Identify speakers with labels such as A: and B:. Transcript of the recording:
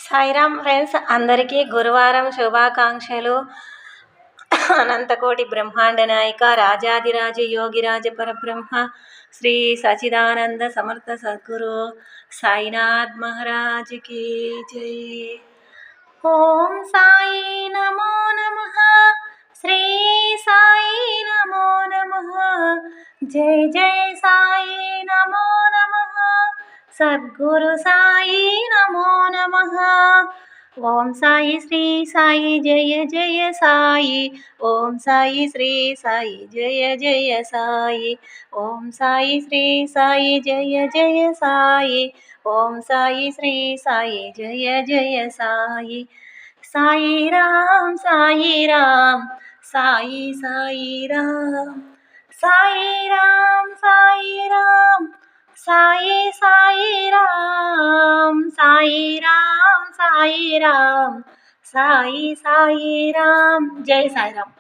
A: Sairam friends, అందరికీ గురువారం శుభాకాంక్షలు. అనంతకోటి బ్రహ్మాండ నాయక రాజాదిరాజ యోగిరాజ పరబ్రహ్మ శ్రీ సచిదానంద సమర్థ సద్గురు సాయినాథ్ మహారాజ్కి జై. ఓం సాయి నమో నమః, శ్రీ సాయి నమో నమః, జై జై సాయి నమో నమః, సద్గురు సాయి నమో నమః. ఓం సాయి శ్రీ సాయి జయ జయ సాయి, ఓం సాయి శ్రీ సాయి జయ జయ సాయి, ఓం సాయి శ్రీ సాయి జయ జయ సాయి, ఓం సాయి శ్రీ సాయి జయ జయ సాయి. సాయి రామ్ సాయి రామ్, సాయి సాయి రామ్, సాయి రామ్ సాయి రామ్, సాయి సాయి రామ్, సాయి రామ్ సాయి రామ్, సాయి సాయి రామ్. జై సాయిరామ్.